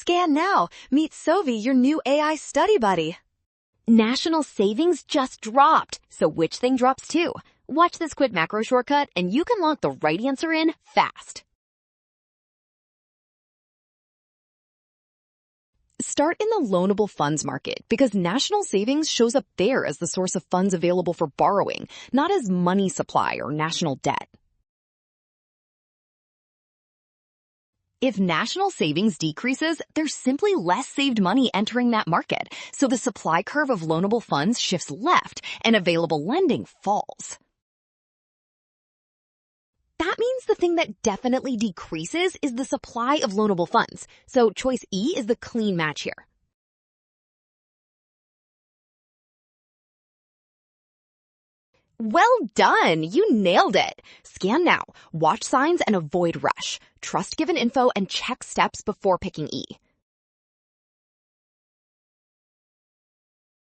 Scan now. Meet Sovi, your new AI study buddy. National savings just dropped, so which thing drops too? Watch this quick macro shortcut and you can lock the right answer in fast. Start in the loanable funds market because national savings shows up there as the source of funds available for borrowing, not as money supply or national debt. If national savings decreases, there's simply less saved money entering that market, so the supply curve of loanable funds shifts left and available lending falls. That means the thing that definitely decreases is the supply of loanable funds, so choice E is the clean match here. Well done! You nailed it! Scan now, watch signs and avoid rush. Trust given info and check steps before picking E.